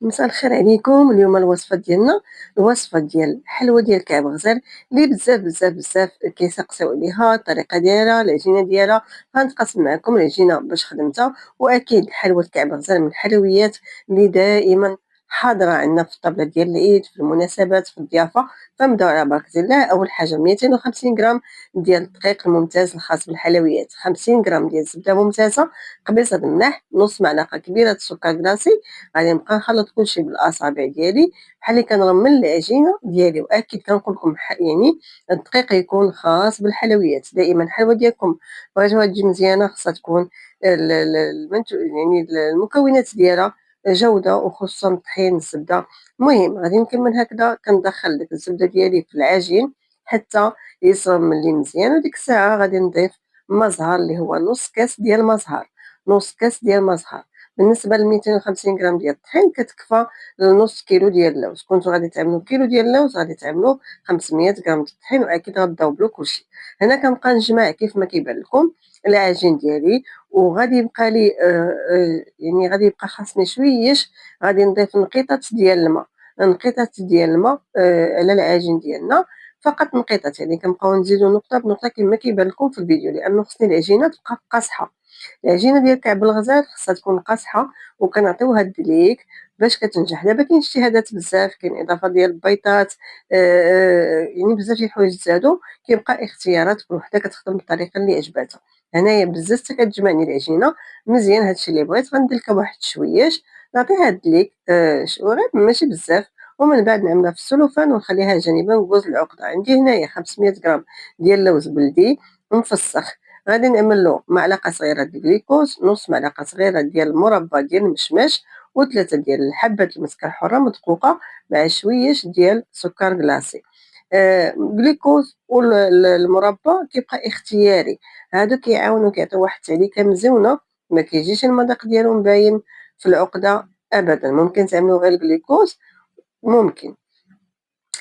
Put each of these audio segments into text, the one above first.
مساء الخير عليكم. اليوم الوصفة ديالنا الوصفة ديال الحلوى ديال كعب غزال اللي بزاف كيسقسيو عليها الطريقة ديالها العجينة ديالها. غنتقاسم معكم العجينة باش خدمتها، واكيد الحلوى كعب غزال من الحلويات اللي دائما حاضرة عندنا في الطابلة ديال العيد، في المناسبات، في الضيافة. فنبداو على بركة الله. أول حاجة 250 غرام ديال الدقيق الممتاز الخاص بالحلويات، 50 غرام ديال الزبدة ممتازة، قبيصة الملح، نص معلقة كبيرة السكر كلاصي. غادي نبقى نخلط كلشي بالاصابع ديالي بحال اللي كنرمل العجينه ديالي. واكيد كنقول لكم يعني الدقيق يكون خاص بالحلويات. دائما الحلوى ديالكم بغيتوها تجي مزيانه خاصها تكون يعني المكونات ديالها جوده، وخصوصا الطحين الزبده. المهم غادي نكمل هكذا، كندخل ديك الزبده ديالي في العجين حتى يصرم لي مزيان. وديك الساعه غادي نضيف مزهر اللي هو نص كاس ديال المزهر، نص كاس ديال المزهر. بالنسبة ل250 غرام ديال الطحين كتكفى لنص كيلو ديال اللوز. كنتو غادي تعملو كيلو ديال اللوز غادي تعملو 500 غرام د الطحين، وأكيد غتذوبلو كلشي. هنا كنبقى نجمع كيف ما كيبان لكم العجين ديالي، وغادي يبقى لي يعني غادي يبقى خاصني شويش. غادي نضيف نقيطات ديال الماء، نقيطات ديال الماء على العجين ديالنا، فقط نقيطات. يعني كنبقاو نزيدو نقطة بنقطة كما كيبان لكم في الفيديو، لأنه خصني العجينة تبقى قاصحة. العجينة ديال كعب الغزال خصها تكون قاصحة، وكنعطيوها الدليك باش كتنجح. دابا كاين اجتهادات بزاف، كاين إضافة ديال البيضات، يعني بزاف ديال الحوايج تزادو. كيبقى اختيارات، كل وحدة كتخدم بالطريقة اللي عجباتها. هنايا بزاف حتى كتجمعني العجينة مزيان. هادشي اللي بغيت غندير واحد شويش، نعطيها الدليك غير ماشي بزاف، ومن بعد نعملها في السلوفان ونخليها جانبا نقوز العقدة. عندي هنايا 500 غرام ديال اللوز بلدي مفسخ، غادي نعمل معلقة صغيرة د الجليكوز، نص معلقة صغيرة ديال المربى ديال المشماش، وثلاثة ديال حبات المسكر حرة مدقوقة مع شويش ديال سكر كلاصي. الجليكوز والمربى كيبقى اختياري، هادو كيعاونو كيعطيو واحد التعليكة مزيونة، ما كيجيش المذاق ديالو مباين في العقدة أبدا. ممكن تعملو غير الجليكوز، ممكن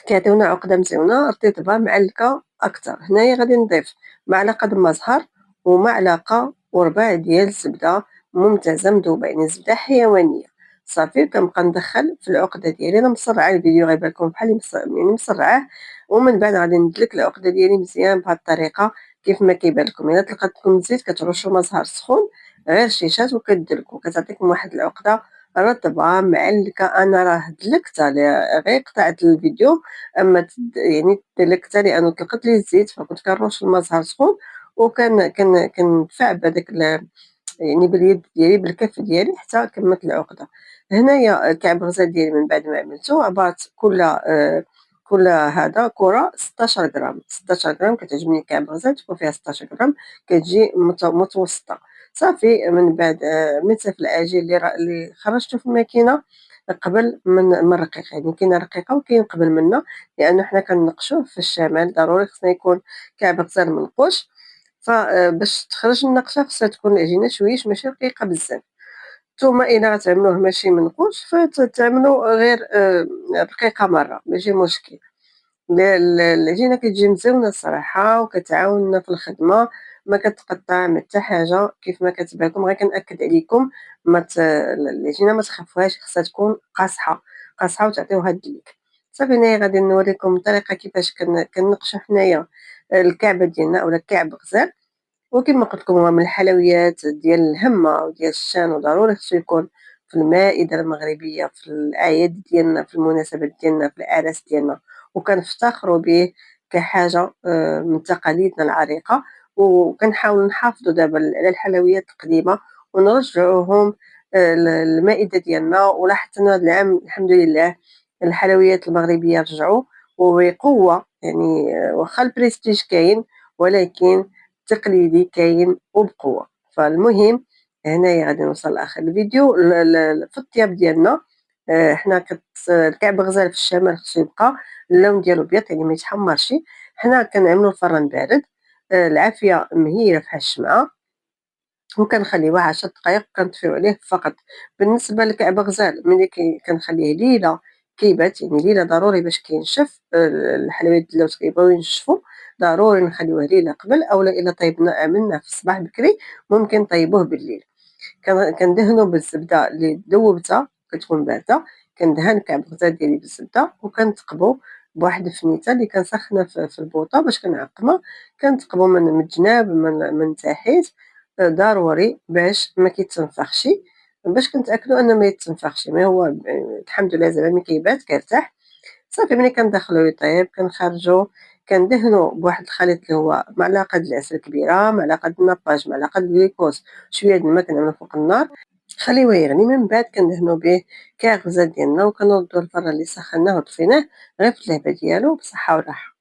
كيعطيونا عقدة مزيونة رطيبة معلكة أكتر. هنايا غادي نضيف معلقة د المزهر ومعلقة وربع ديال الزبدة ممتازة مذوبة، يعني زبدة حيوانية. صافي كنبقى ندخل في العقدة ديالي. أنا مسرعة الفيديو غيبان لكم بحال يعني مسرعاه، ومن بعد غادي ندلك العقدة ديالي مزيان بهاد الطريقة كيف ما كيبان لكم. إلا طلقت لكم الزيت كترشوا مزهر سخون غير شيشات وكدلكوا، كتعطيكم واحد العقدة رطبة معلكة. أنا راه دلكتها غير قطعت الفيديو، أما يعني دلكتها لأنه طلقت لي الزيت، فكنت كنرش المزهر سخون، كندفع بهداك يعني باليد ديالي بالكف ديالي حتى كملت العقدة. هنايا كعب الغزال ديالي من بعد ما عملتو عبرت كل هذا كرة 16 غرام. 16 غرام كتعجبني كعب الغزال تكون فيها 16 غرام، كتجي متوسطة. صافي من بعد ملت في العجين اللي خرجته في الماكينة قبل من الرقيق. يعني كاينه رقيقة وكاين قبل منا، لأنه حنا كنقشوه في الشمال ضروري خصنا يكون كعب غزال منقوش. فباش تخرج النقشة خصها تكون العجينة شويش ماشي رقيقة بزاف. نتوما إلا غتعملوه ماشي منقوش فتعملو غير رقيقة مرة ماشي مشكل. العجينة كتجي مزيونة الصراحة وكتعاوننا في الخدمة، ما كتقطع ما حتى حاجة. كيف ما كتبان لكم غير كنأكد عليكم العجينة ما تخافوهاش، خصها تكون قاصحة قاصحة وتعطيوها الدليك. صافي هنايا غادي نوريكم الطريقة كيفاش كنقشو حنايا الكعبة ديالنا أولا كعب غزال. وكما قلت لكم هو من الحلويات ديال الهمة وديال الشان، وضروري خصو يكون في المائدة المغربية، في الأعياد ديالنا، في المناسبات ديالنا، في الأعراس ديالنا، وكنفتخروا به كحاجة من تقاليدنا العريقة. وكنحاولوا نحافظوا دابا على الحلويات القديمة ونرجعوهم للمائدة ديالنا. ولاحظت هذا العام الحمد لله الحلويات المغربية رجعوا وبقوة. يعني واخا البريستيج كاين، ولكن التقليدي كاين وبقوة. فالمهم هنايا غادي نوصل لاخر الفيديو. في الطياب ديالنا حنا الكعب غزال في الشمال خصو يبقى اللون ديالو ابيض، يعني ما يتحمرش. حنا كنعملو الفران بارد، العافية مهيلة فحال الشمعة، وكنخليوه 10 دقائق كنطفيو عليه فقط. بالنسبة لكعب غزال ملي كنخليه ليلة كيبات، يعني ليلة ضروري باش كينشف. الحلويات د اللوز كيبغيو ينشفوا، ضروري نخليوه ليلة قبل، أولا إلا طيبنا عملناه في الصباح بكري ممكن نطيبوه بالليل. كندهنو بالزبدة اللي ذوبتها كتكون باردة، كندهن كعب غزال ديالي بالزبدة وكنتقبو بواحد الفنيتة لي كنسخنها في البوطة باش كنعقمها، كنتقبو من الجناب من تحت ضروري باش مكيتنفخش، باش كنتأكدو أنه ميتنفخش، مي هو الحمد لله زعما ملي كيبات كيرتاح. صافي ملي كندخلوه يطيب كنخرجوه، كندهنو بواحد الخليط اللي هو معلقة د العسل كبيرة، معلقة د الناباج، معلقة د الجليكوز، شوية د الماء كنعملو فوق النار، نخليوه يغلي، من بعد كندهنو به كاع غزال ديالنا وكنردوه للفران اللي سخناه وطفيناه غير في اللعبة ديالو بصحة و راحة.